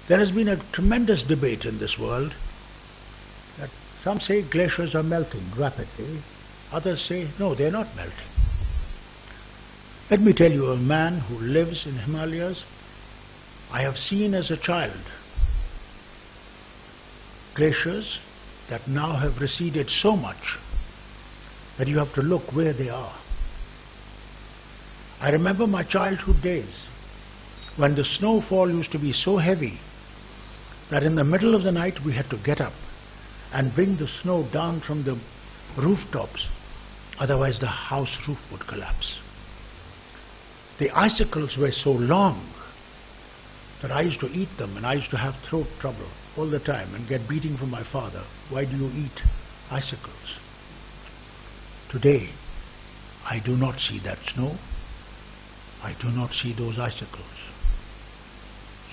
There has been a tremendous debate in this world that some say glaciers are melting rapidly, others say no, they're not melting. Let me tell you, a man who lives in Himalayas, I have seen as a child glaciers that now have receded so much that you have to look where they are. I remember my childhood days when the snowfall used to be so heavy that in the middle of the night we had to get up and bring the snow down from the rooftops, otherwise the house roof would collapse. The icicles were so long that I used to eat them, and I used to have throat trouble all the time and get beating from my father. Why do you eat icicles? Today, I do not see that snow. I do not see those icicles.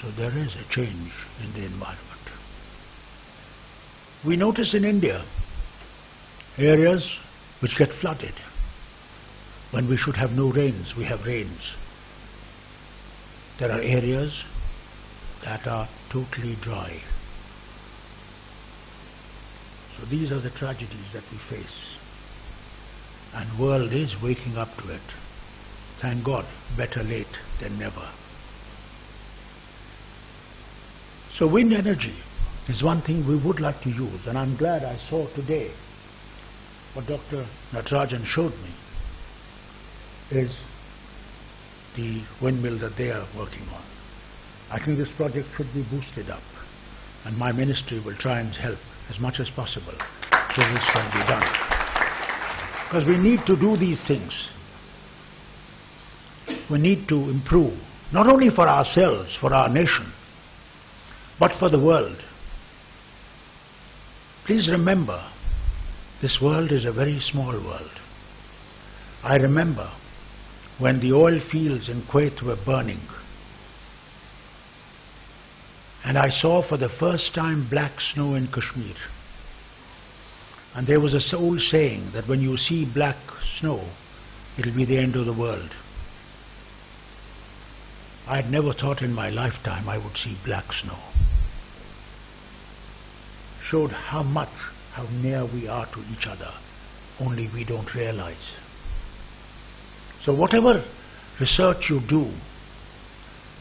So there is a change in the environment. We notice in India areas which get flooded. When we should have no rains, we have rains. There are areas that are totally dry. So these are the tragedies that we face. And the world is waking up to it. Thank God, better late than never. So wind energy is one thing we would like to use, and I'm glad I saw today what Dr. Natarajan showed me is the windmill that they are working on. I think this project should be boosted up, and my ministry will try and help as much as possible so this can be done. Because we need to do these things. We need to improve, not only for ourselves, for our nation, but for the world. Please remember, this world is a very small world. I remember when the oil fields in Kuwait were burning, and I saw for the first time black snow in Kashmir. And there was a old saying that when you see black snow, it will be the end of the world. I had never thought in my lifetime I would see black snow. Showed how near we are to each other, only we don't realize. So whatever research you do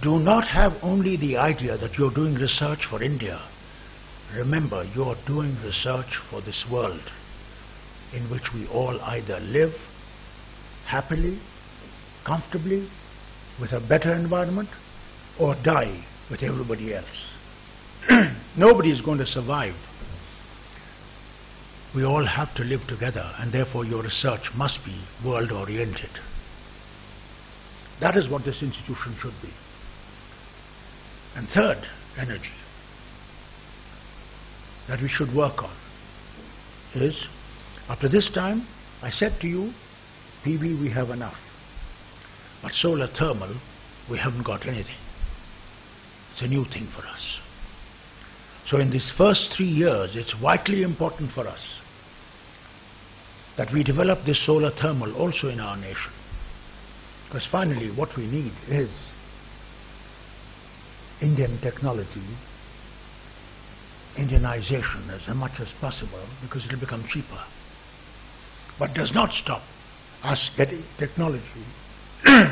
not have only the idea that you're doing research for India. Remember, you're doing research for this world in which we all either live happily, comfortably, with a better environment, or die with everybody else. Nobody is going to survive. We all have to live together, and therefore your research must be world-oriented. That is what this institution should be. And third, energy that we should work on is, up to this time, I said to you, PV we have enough. But solar thermal, we haven't got anything. It's a new thing for us. So in these first 3 years, it's vitally important for us that we develop this solar thermal also in our nation. Because finally what we need is Indian technology, Indianization as much as possible, because it will become cheaper. But does not stop us getting technology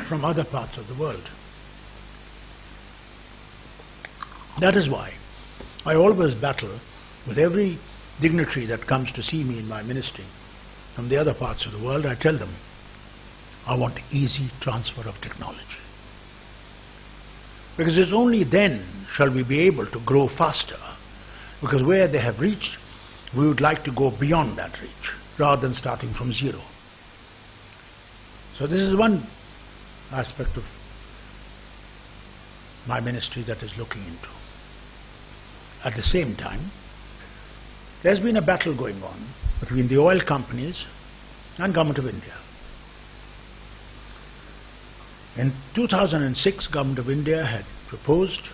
from other parts of the world. That is why I always battle with every dignitary that comes to see me in my ministry from the other parts of the world. I tell them, I want easy transfer of technology. Because it's only then shall we be able to grow faster. Because where they have reached, we would like to go beyond that reach, rather than starting from zero. So this is one aspect of my ministry that is looking into. At the same time, there's been a battle going on between the oil companies and Government of India. In 2006, Government of India had proposed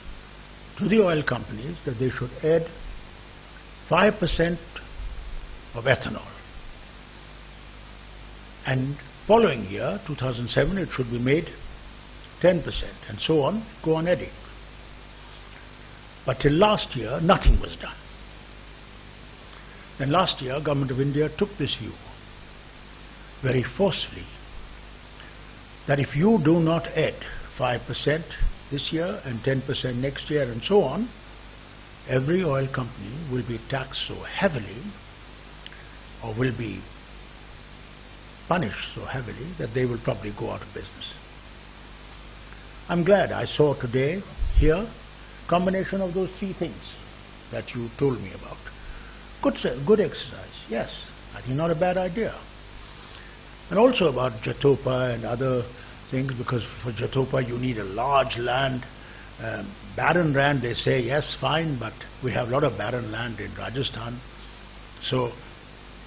to the oil companies that they should add 5% of ethanol. And following year, 2007, it should be made 10%, and so on, go on adding. But till last year, nothing was done. Then last year, Government of India took this view very forcefully that if you do not add 5% this year and 10% next year and so on, every oil company will be taxed so heavily or will be punished so heavily that they will probably go out of business. I'm glad I saw today here combination of those three things that you told me about. Good exercise, yes. I think not a bad idea. And also about Jatopa and other things, because for Jatopa you need a large land. Barren land, they say, yes, fine, but we have a lot of barren land in Rajasthan. So,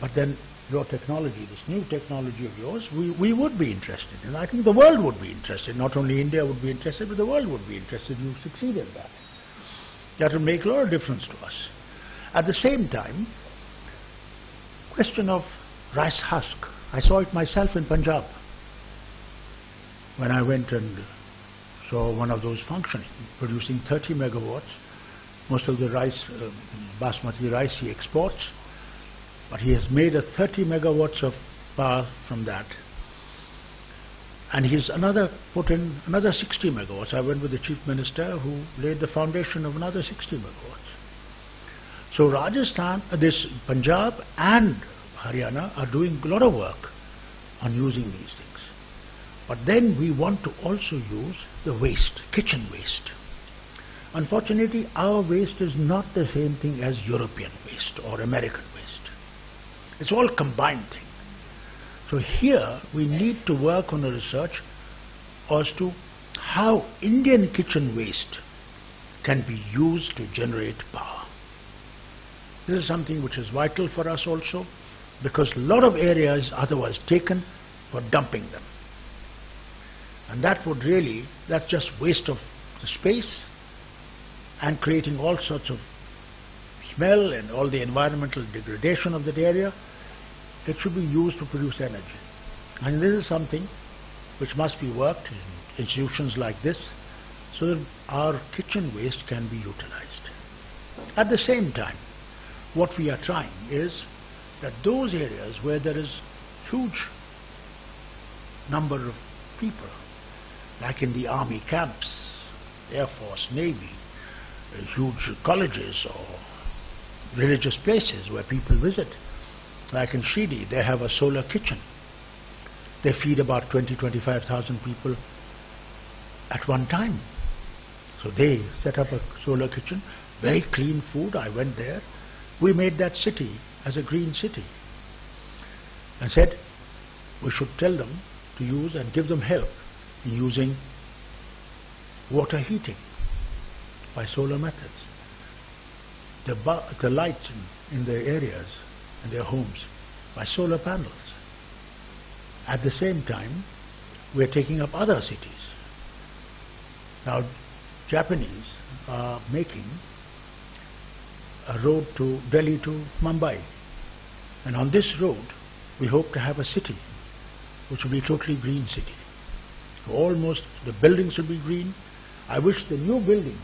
but then your technology, this new technology of yours, we would be interested in. I think the world would be interested. Not only India would be interested, but the world would be interested. You succeed in that. That will make a lot of difference to us. At the same time, question of rice husk. I saw it myself in Punjab when I went and saw one of those functioning, producing 30 megawatts. Most of the rice, basmati rice he exports, but he has made a 30 megawatts of power from that. And he's put in another 60 megawatts. I went with the Chief Minister who laid the foundation of another 60 megawatts. So Rajasthan, Punjab and Haryana are doing a lot of work on using these things. But then we want to also use the waste, kitchen waste. Unfortunately, our waste is not the same thing as European waste or American waste. It's all combined thing. So here we need to work on a research as to how Indian kitchen waste can be used to generate power. This is something which is vital for us also, because a lot of areas otherwise taken for dumping them. And that would really, that's just waste of the space and creating all sorts of smell and all the environmental degradation of that area. It should be used to produce energy. And this is something which must be worked in institutions like this so that our kitchen waste can be utilized. At the same time, what we are trying is that those areas where there is huge number of people, like in the army camps, Air Force, Navy, huge colleges or religious places where people visit, like in Shidi, they have a solar kitchen. They feed about 20,000-25,000 people at one time. So they set up a solar kitchen, very clean food. I went there. We made that city as a green city and said we should tell them to use and give them help in using water heating by solar methods. The light in their areas, in their homes, by solar panels. At the same time, we are taking up other cities. Now, Japanese are making a road to Delhi to Mumbai, and on this road we hope to have a city which will be a totally green city. So almost the buildings will be green. I wish the new buildings